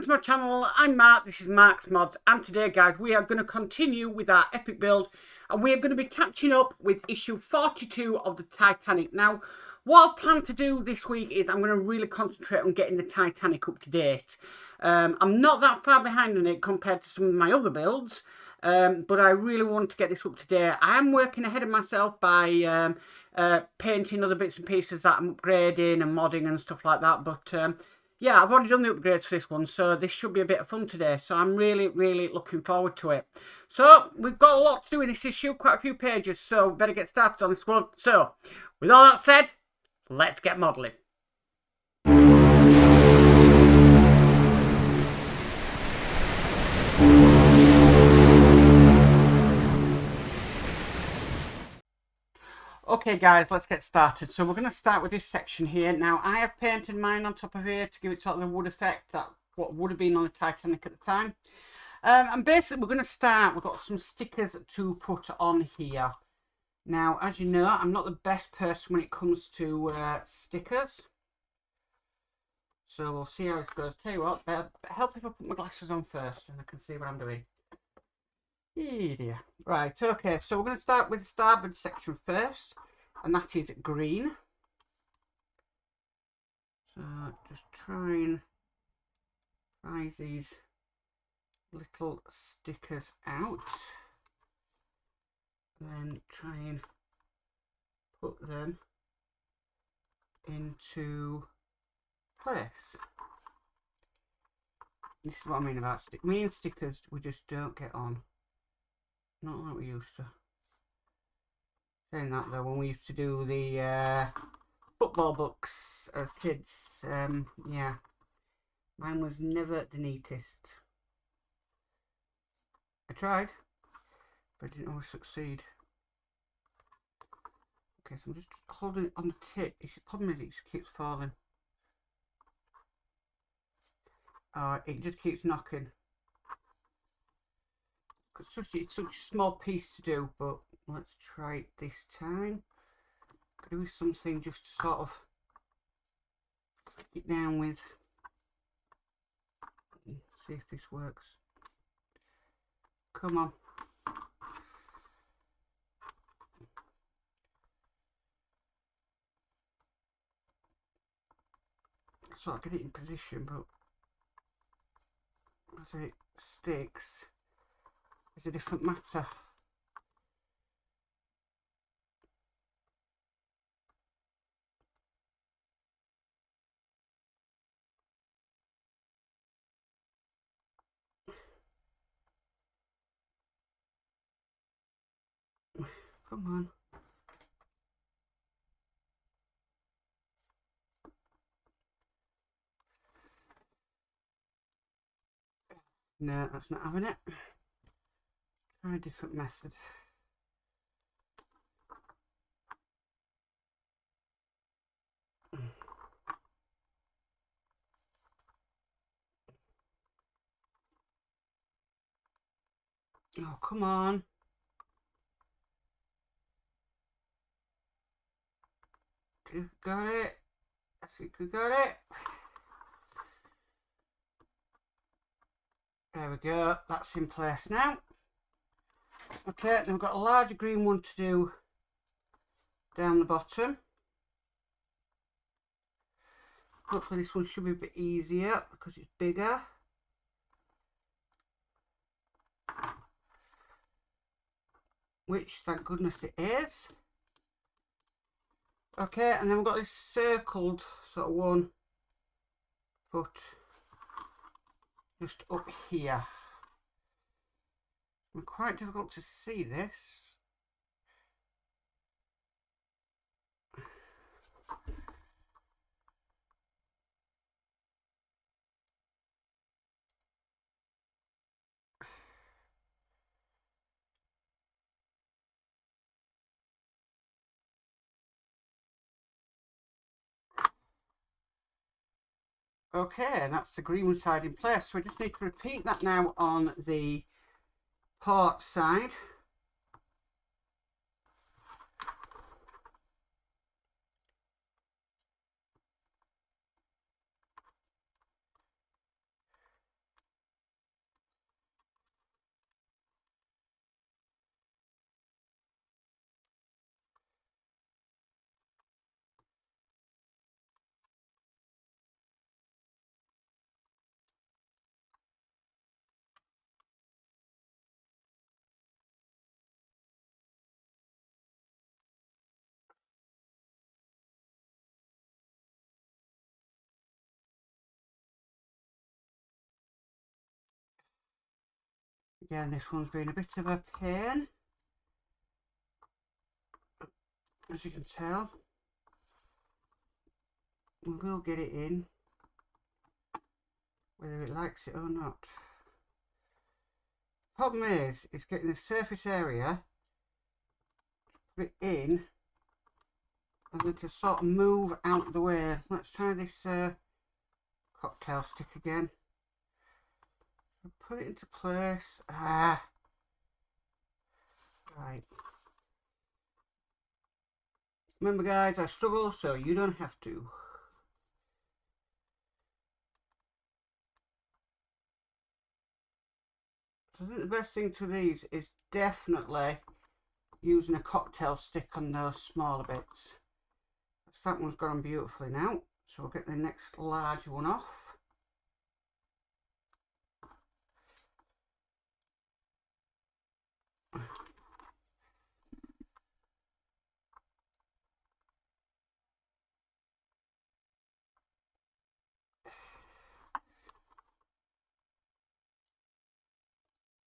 to my channel. I'm Mark, this is Mark's Mods, and today guys we are going to continue with our epic build and we are going to be catching up with issue 42 of the Titanic. Now what I plan to do this week is I'm going to really concentrate on getting the Titanic up to date. I'm not that far behind on it compared to some of my other builds, but I really want to get this up to date. I am working ahead of myself by painting other bits and pieces that I'm upgrading and modding and stuff like that, but yeah, I've already done the upgrades for this one, so this should be a bit of fun today. So I'm really looking forward to it. So we've got a lot to do in this issue, quite a few pages, so better get started on this one. So with all that said, let's get modelling. Okay guys, let's get started. So we're going to start with this section here. Now I have painted mine on top of here to give it sort of the wood effect that what would have been on the Titanic at the time. And basically we're going to start, we've got some stickers to put on here. Now as you know, I'm not the best person when it comes to stickers. So we'll see how this goes. Tell you what, help if I put my glasses on first and I can see what I'm doing. Dear. Right, okay, so we're going to start with the starboard section first, and that is green. So just try and prize these little stickers out, and then try and put them into place. This is what I mean about stickers. Me and stickers, we just don't get on. Not like we used to. Saying that though, when we used to do the football books as kids, yeah, mine was never the neatest. I tried, but I didn't always succeed. Okay, so I'm just holding it on the tip. The problem is it just keeps falling. It just keeps knocking. It's such a small piece to do, but let's try it this time. Could do something just to sort of stick it down with. See if this works. Come on. So I'll get it in position, but as it sticks, it's a different matter. Come on. No, that's not having it. Try a different method. Oh, come on. Got it. I think we got it. There we go. That's in place now. Okay, then we've got a larger green one to do down the bottom. Hopefully this one should be a bit easier because it's bigger. Which, thank goodness it is. Okay, and then we've got this circled sort of one, but just up here. It's quite difficult to see this. Okay, and that's the green side in place. So we just need to repeat that now on the port side. Again, this one's been a bit of a pain, as you can tell. We will get it in, whether it likes it or not. Problem is, it's getting the surface area, put it in, and then to sort of move out of the way. Let's try this cocktail stick again. Put it into place. Right. Remember guys, I struggle so you don't have to. So I think the best thing to these is definitely using a cocktail stick on those smaller bits. So that one's gone beautifully now. So we'll get the next large one off.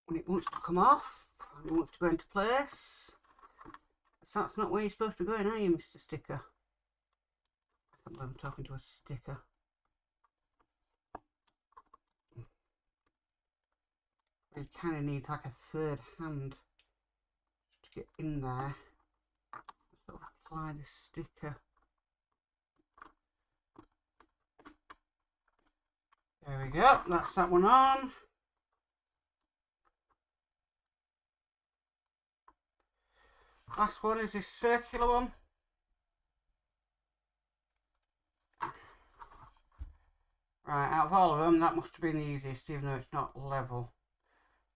When it wants to come off, and it wants to go into place. So that's not where you're supposed to be going, are you, Mr. Sticker? I can't believe I'm talking to a sticker. You kind of need like a third hand to get in there. Sort of apply the sticker. There we go, that's that one on. Last one is this circular one. Right, out of all of them, that must have been the easiest, even though it's not level.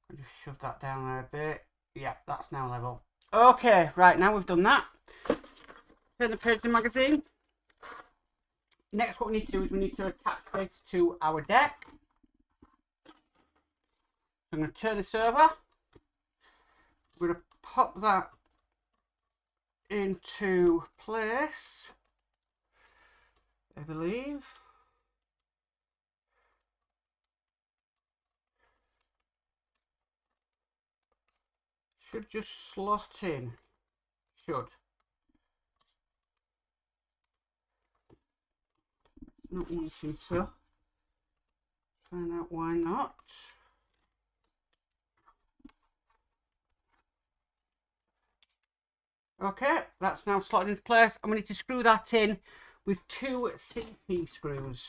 I'll just shove that down there a bit. Yeah, that's now level. Okay, right, now we've done that. Turn the page of the magazine. Next, what we need to do is we need to attach this to our deck. I'm going to turn this over. We're going to pop that into place, I believe. Should just slot in. Should. Not wanting to. Find out why not. Okay, that's now slotted into place, and we need to screw that in with 2 CP screws.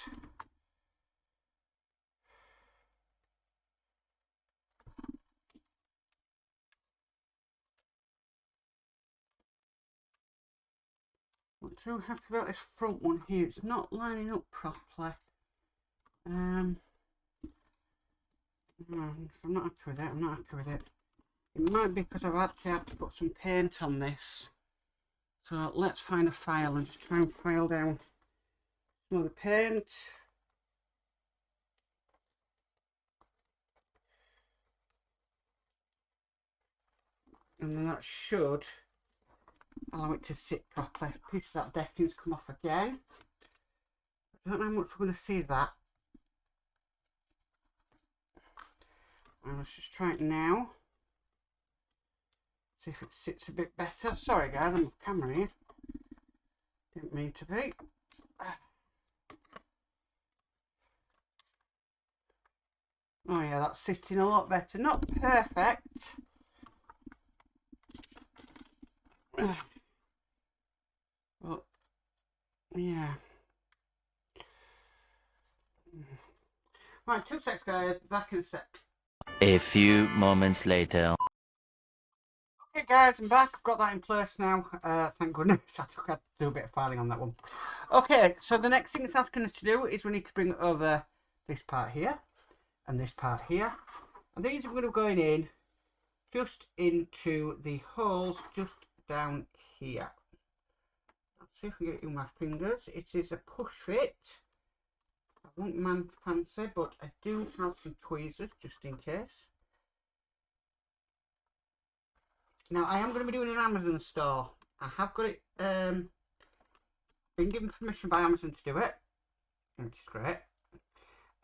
I'm not too happy about this front one here. It's not lining up properly. I'm not happy with it. I'm not happy with it. It might be because I've actually had to put some paint on this. So let's find a file and just try and file down some of the paint. And then that should allow it to sit properly. A piece of that decking's come off again. I don't know how much we're going to see that. And let's just try it now. See if it sits a bit better. Sorry guys, I'm on camera here. Didn't mean to be. Oh yeah, that's sitting a lot better. Not perfect. But yeah. Right, 2 seconds guys, back in a sec. A few moments later. Okay guys, I'm back. I've got that in place now. Thank goodness. I had to do a bit of filing on that one. Okay, so the next thing it's asking us to do is we need to bring over this part here and this part here. And these are going to be going in just into the holes just down here. Let's see if I can get it in my fingers. It is a push fit. I won't man fancy, but I do have some tweezers just in case. Now I am going to be doing an Amazon store. I have got it been given permission by Amazon to do it, which is great.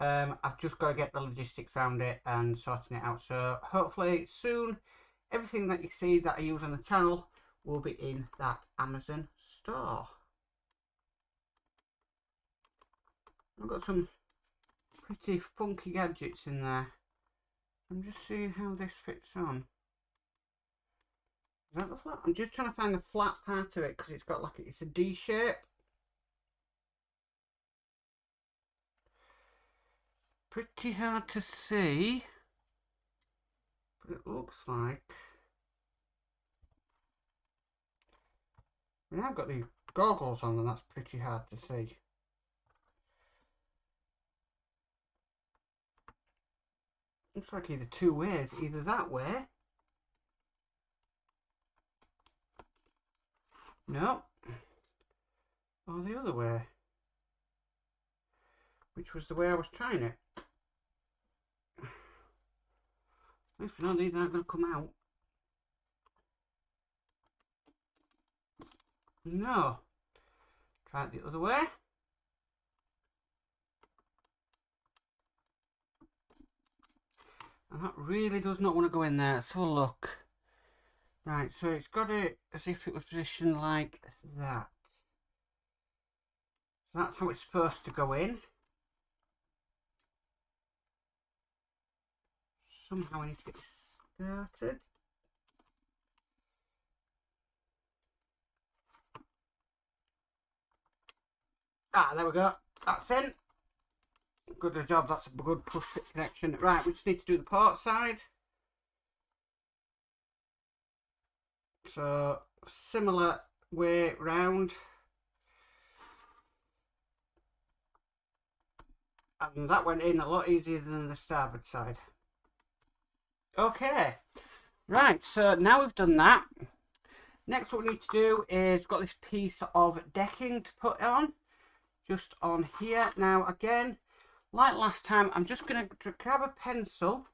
I've just got to get the logistics around it and sorting it out. So hopefully soon, everything that you see that I use on the channel will be in that Amazon store. I've got some pretty funky gadgets in there. I'm just seeing how this fits on. Is that the flat? I'm just trying to find the flat part of it because it's got like it's a D shape. Pretty hard to see, but it looks like. I mean, I've got these goggles on and that's pretty hard to see. Looks like either two ways, either that way. No. Or the other way. Which was the way I was trying it. If not, these aren't going to come out. No. Try it the other way. And that really does not want to go in there. Let's have a look. Right, so it's got it as if it was positioned like that. So that's how it's supposed to go in. Somehow I need to get this started. Ah, there we go. That's in. Good job, that's a good push fit connection. Right, we just need to do the port side. So, similar way round. And that went in a lot easier than the starboard side. Okay, right, so now we've done that. Next what we need to do is got this piece of decking to put on. Just on here. Now again, like last time, I'm just going to grab a pencil.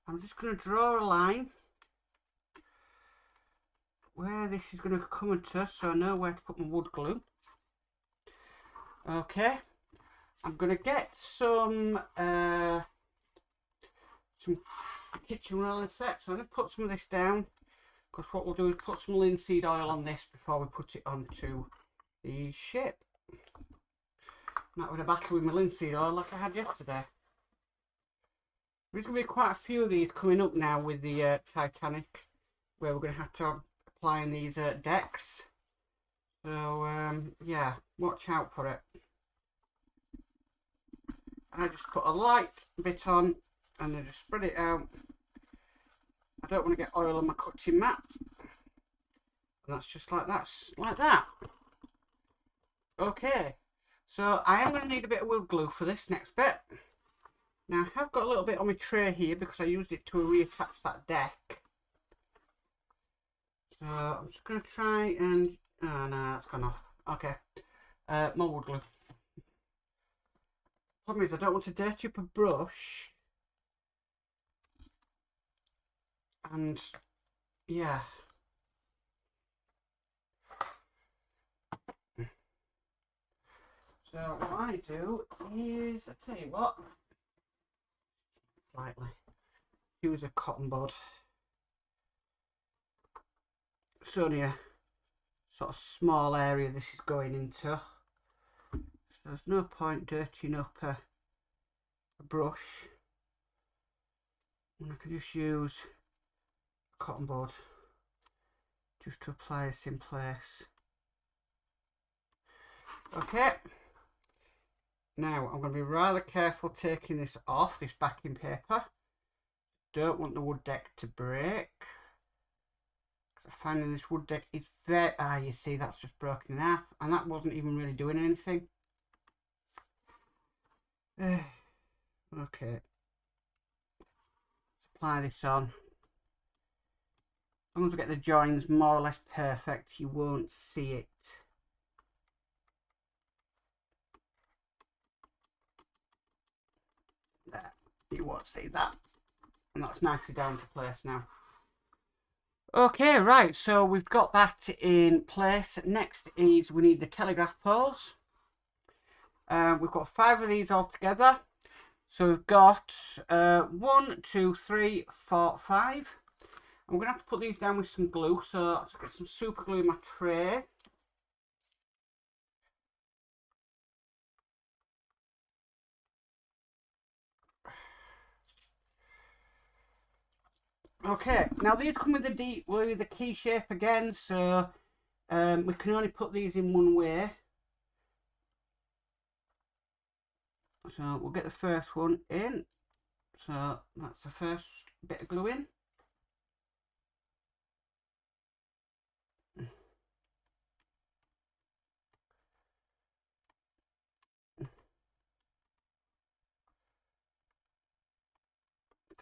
I'm just going to draw a line where this is going to come into, so I know where to put my wood glue. Okay, I'm going to get some kitchen rolling set. So I'm going to put some of this down, because what we'll do is put some linseed oil on this before we put it onto the ship. I'm not having a battle with my linseed oil like I had yesterday. There's going to be quite a few of these coming up now with the Titanic, where we're going to have to apply in these decks. So yeah, watch out for it. And I just put a light bit on and then just spread it out. I don't want to get oil on my cutting mat. And that's just like that, like that. Okay, so I am going to need a bit of wood glue for this next bit. Now I have got a little bit on my tray here because I used it to reattach that deck. So I'm just going to try and... oh no, that's gone off. Okay, more wood glue. Problem is I don't want to dirty up a brush. And yeah. So what I do is, I tell you what, slightly use a cotton bud. It's only a sort of small area this is going into, so there's no point dirtying up a brush, and I can just use a cotton bud just to apply this in place. Okay. Now, I'm going to be rather careful taking this off, this backing paper. Don't want the wood deck to break. Because I find this wood deck is very... ah, you see, that's just broken in half. And that wasn't even really doing anything. Okay. Let's apply this on. As long as we get the joins more or less perfect, you won't see it. There, you won't see that, and that's nicely down to place now. Okay, right, so we've got that in place. Next is we need the telegraph poles. We've got 5 of these all together. So we've got 1, 2, 3, 4, 5. And we're going to have to put these down with some glue. So let's get some super glue in my tray. Okay, now these come with the key shape again, so we can only put these in one way. So we'll get the first one in. So that's the first bit of glue in.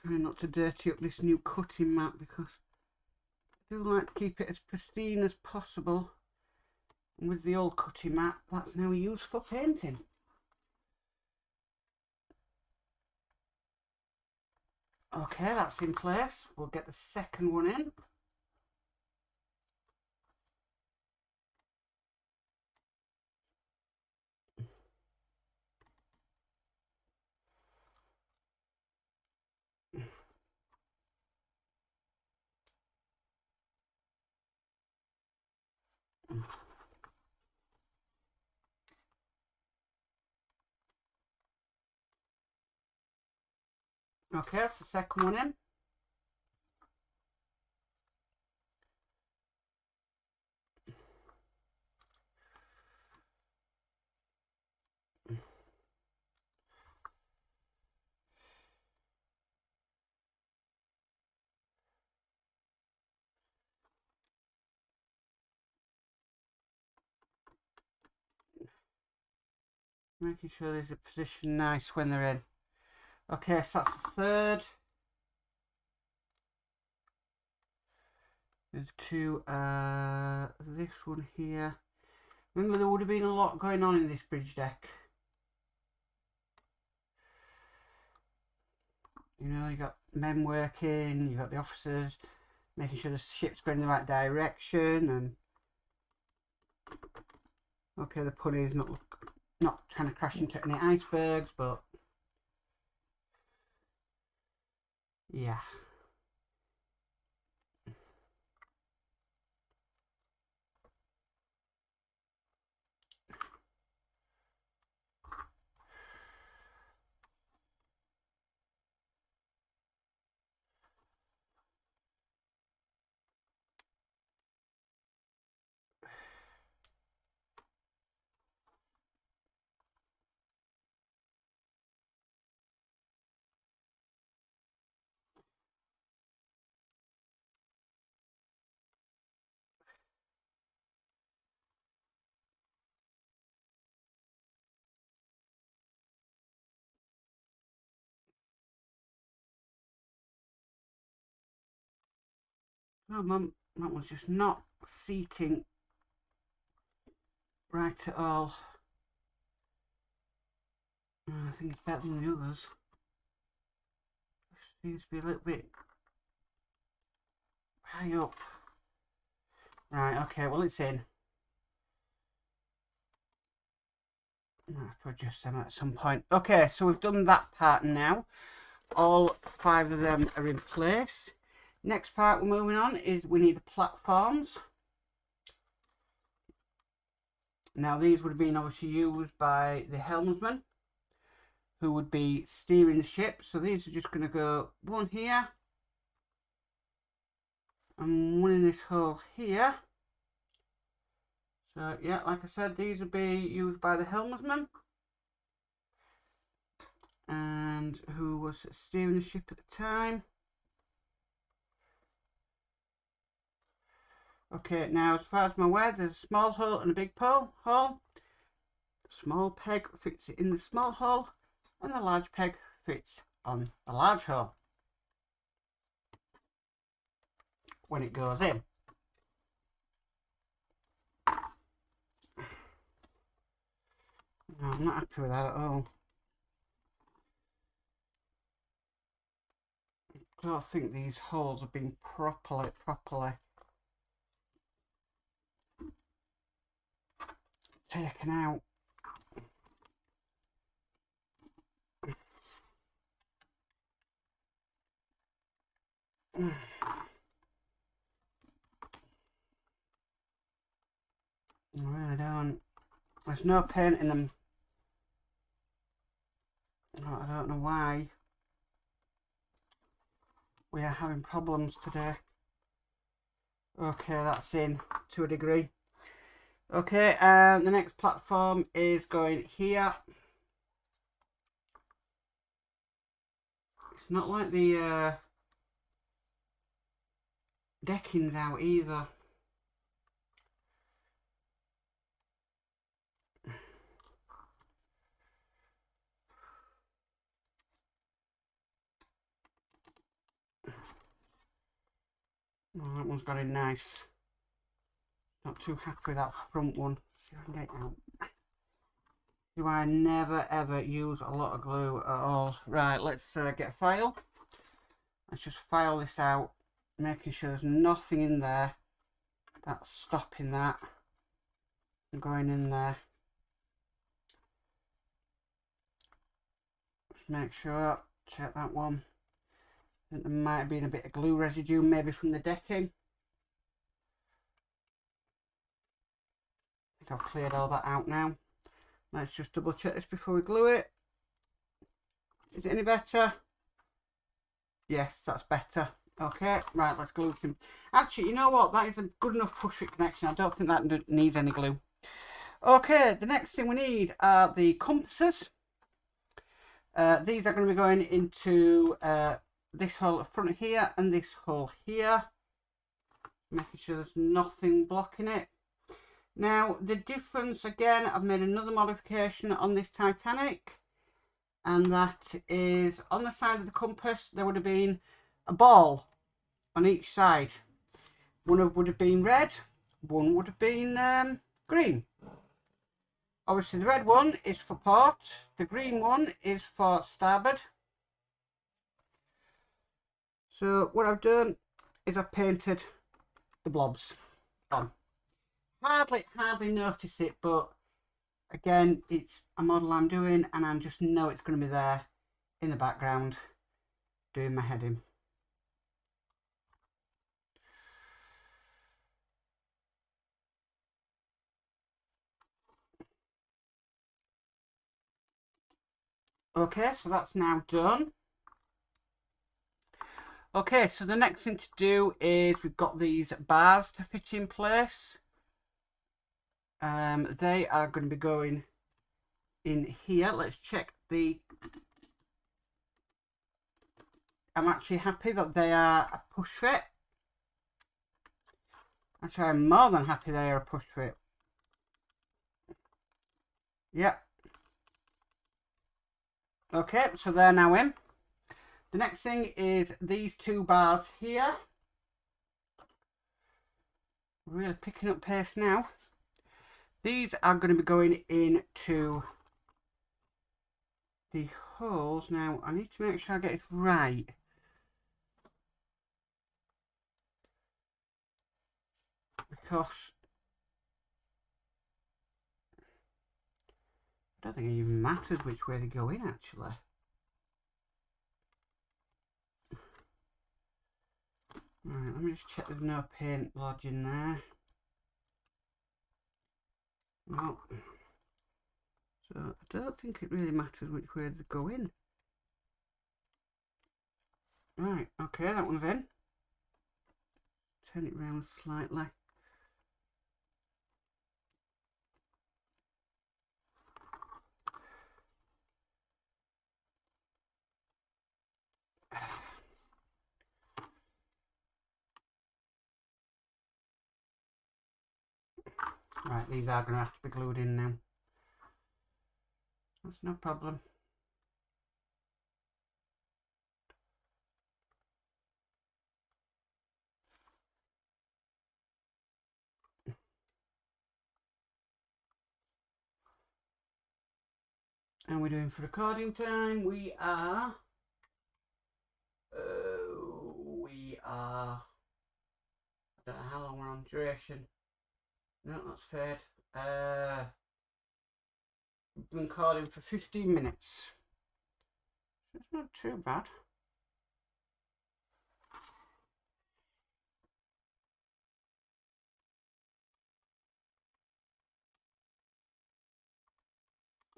Trying not to dirty up this new cutting mat because I do like to keep it as pristine as possible. And with the old cutting mat, that's now used for painting. Okay, that's in place. We'll get the second one in. Okay, that's the second one in. Making sure there's a position nice when they're in. Okay, so that's the third. There's 2, this one here. Remember, there would have been a lot going on in this bridge deck. You know, you got men working, you got the officers, making sure the ship's going in the right direction, and okay, the pulley is not trying to crash into any icebergs, but yeah. Oh, Mum, that one's just not seating right at all. I think it's better than the others. Seems to be a little bit high up. Right, okay, well, it's in. I'll have to adjust them at some point. Okay, so we've done that part now. All 5 of them are in place. Next part we're moving on is we need the platforms. Now these would have been obviously used by the helmsman, who would be steering the ship. So these are just going to go one here and one in this hole here. So yeah, like I said, these would be used by the helmsman, and who was steering the ship at the time. Okay, now as far as I'm aware, there's a small hole and a big hole. The small peg fits in the small hole, and the large peg fits on the large hole when it goes in. No, I'm not happy with that at all. I don't think these holes have been properly taken out. really don't. There's no paint in them. Oh, I don't know why we are having problems today. Okay, that's in to a degree. Okay, the next platform is going here. It's not like the decking's out either. Oh, that one's got in nice. Not too happy with that front one. See if I can get it out. Do I never ever use a lot of glue at all? Right, let's get a file. Let's just file this out, making sure there's nothing in there that's stopping that from going in there. Just make sure, check that one. I think there might have been a bit of glue residue, maybe from the decking. I think I've cleared all that out now. Let's just double check this before we glue it. Is it any better? Yes, that's better. Okay, right, let's glue it. Actually, you know what? That is a good enough push fit connection. I don't think that needs any glue. Okay, the next thing we need are the compasses. These are going to be going into this hole at the front here and this hole here. Making sure there's nothing blocking it. Now, the difference, again, I've made another modification on this Titanic. And that is, on the side of the compass, there would have been a ball on each side. One would have been red, one would have been green. Obviously, the red one is for port, the green one is for starboard. So, what I've done is I've painted the blobs on. Hardly notice it, but again, it's a model I'm doing and I just know it's going to be there in the background doing my heading. Okay, so that's now done. Okay, so the next thing to do is we've got these bars to fit in place. They are going to be going in here. Let's check the... I'm actually happy that they are a push fit. Actually, I'm more than happy they are a push fit. Yep. Okay, so they're now in. The next thing is these two bars here. Really picking up pace now. These are going to be going into the holes. Now, I need to make sure I get it right. Because I don't think it even matters which way they go in, actually. Right, let me just check there's no paint lodging there. No. So I don't think it really matters which way they go in. Right, okay, that one's in. Turn it round slightly. Right, these are going to have to be glued in now. That's no problem. And we're doing for recording time, we are... I don't know how long we're on duration. No, that's fair. We've been recording for 15 minutes. It's not too bad.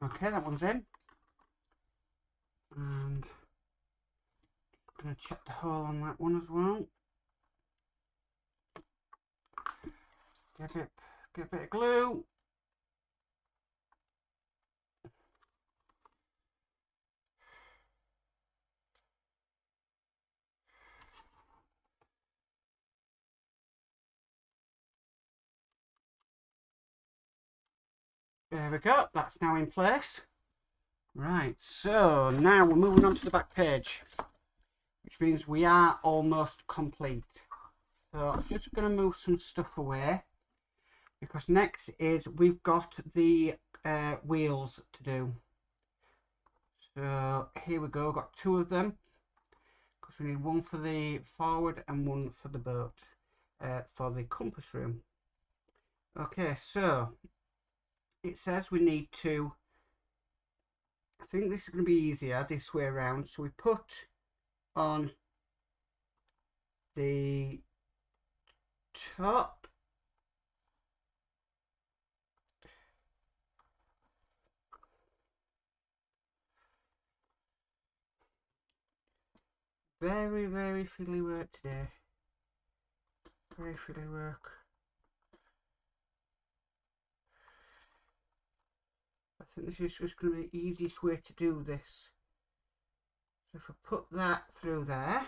Okay, that one's in. And I'm going to check the hole on that one as well. Get a bit of glue. There we go, that's now in place. Right, so now we're moving on to the back page, which means we are almost complete. So I'm just going to move some stuff away, because next is we've got the wheels to do. So here we go, we've got two of them, because we need one for the forward and one for the boat, for the compass room. Okay, so it says we need to, I think this is going to be easier this way around. So we put on the top, very fiddly work today, very fiddly work. I think this is just going to be the easiest way to do this. So if I put that through there,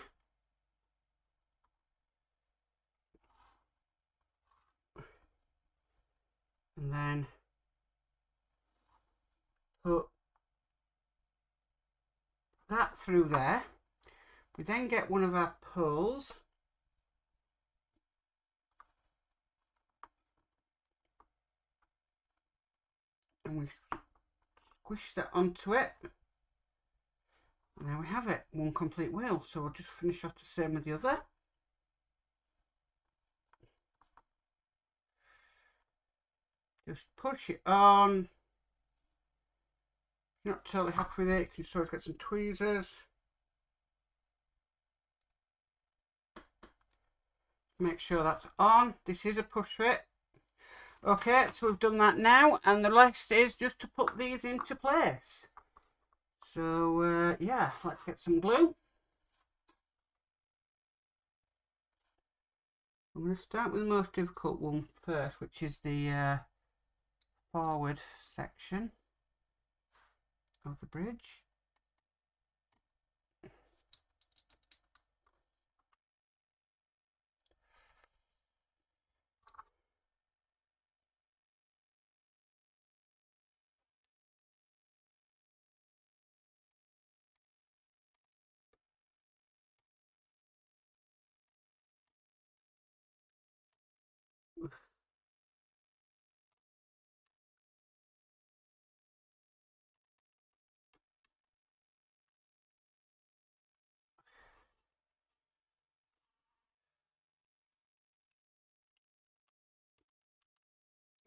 and then put that through there, we then get one of our poles, and we squish that onto it, and there we have it, one complete wheel. So we'll just finish off the same with the other. Just push it on. If you're not totally happy with it, you can sort of get some tweezers. Make sure that's on. This is a push fit. Okay, so we've done that now, and the rest is just to put these into place. So yeah, let's get some glue. I'm going to start with the most difficult one first, which is the forward section of the bridge.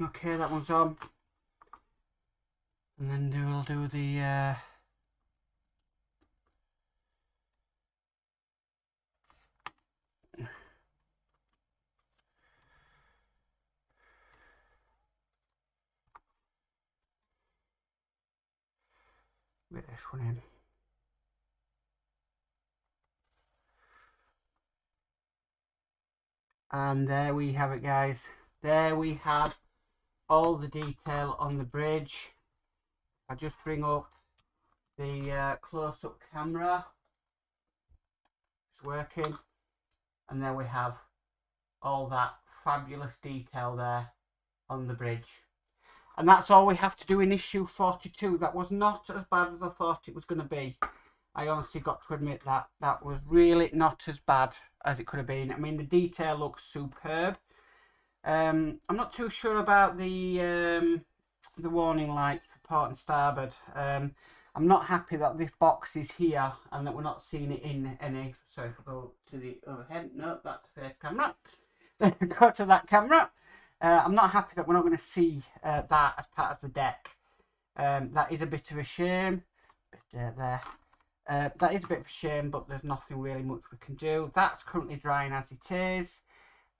Okay, that one's on. And then we'll do the get this one in. And there we have it, guys. There we have all the detail on the bridge. I just bring up the close-up camera. It's working, and there we have all that fabulous detail there on the bridge. And that's all we have to do in issue 42. That was not as bad as I thought it was going to be. I honestly got to admit that that was really not as bad as it could have been. I mean, the detail looks superb. I'm not too sure about the warning light for port and starboard. I'm not happy that this box is here and that we're not seeing it in any. Sorry, if I go to the overhead. No, that's the face camera. Go to that camera. I'm not happy that we're not going to see that as part of the deck. That is a bit of a shame. There. That is a bit of a shame, but there's nothing really much we can do. That's currently drying as it is.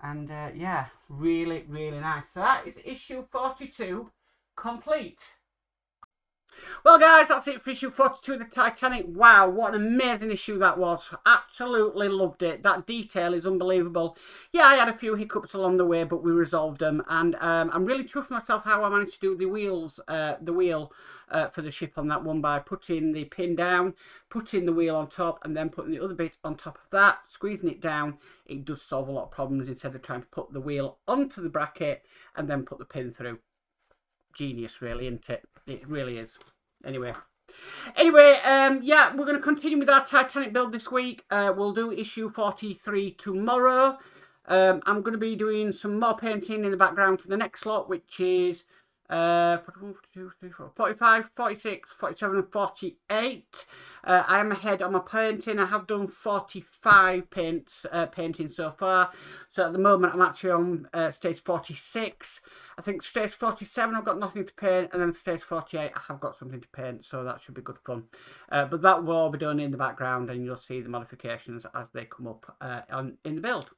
And yeah, really nice. So that is issue 42 complete. Well, guys, that's it for issue 42 of the Titanic. Wow, what an amazing issue that was. Absolutely loved it. That detail is unbelievable. Yeah, I had a few hiccups along the way, but we resolved them. And I'm really chuffed with myself how I managed to do the wheel for the ship on that one by putting the pin down, putting the wheel on top, and then putting the other bit on top of that, squeezing it down. It does solve a lot of problems instead of trying to put the wheel onto the bracket and then put the pin through. Genius, really, isn't it? It really is. Anyway, yeah, we're going to continue with our Titanic build this week. We'll do issue 43 tomorrow. I'm going to be doing some more painting in the background for the next slot, which is 41, 42, 44, 45, 46, 47 and 48. I am ahead on my painting. I have done 45 painting so far. So at the moment I'm actually on stage 46. I think stage 47 I've got nothing to paint, and then stage 48 I have got something to paint, so that should be good fun. But that will all be done in the background, and you'll see the modifications as they come up in the build.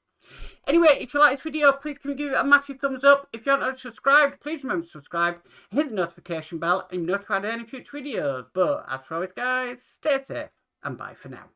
Anyway, if you like this video, please can you give it a massive thumbs up. If you haven't already subscribed, please remember to subscribe, hit the notification bell, and you'll be notified of any future videos. But as always, guys, stay safe and bye for now.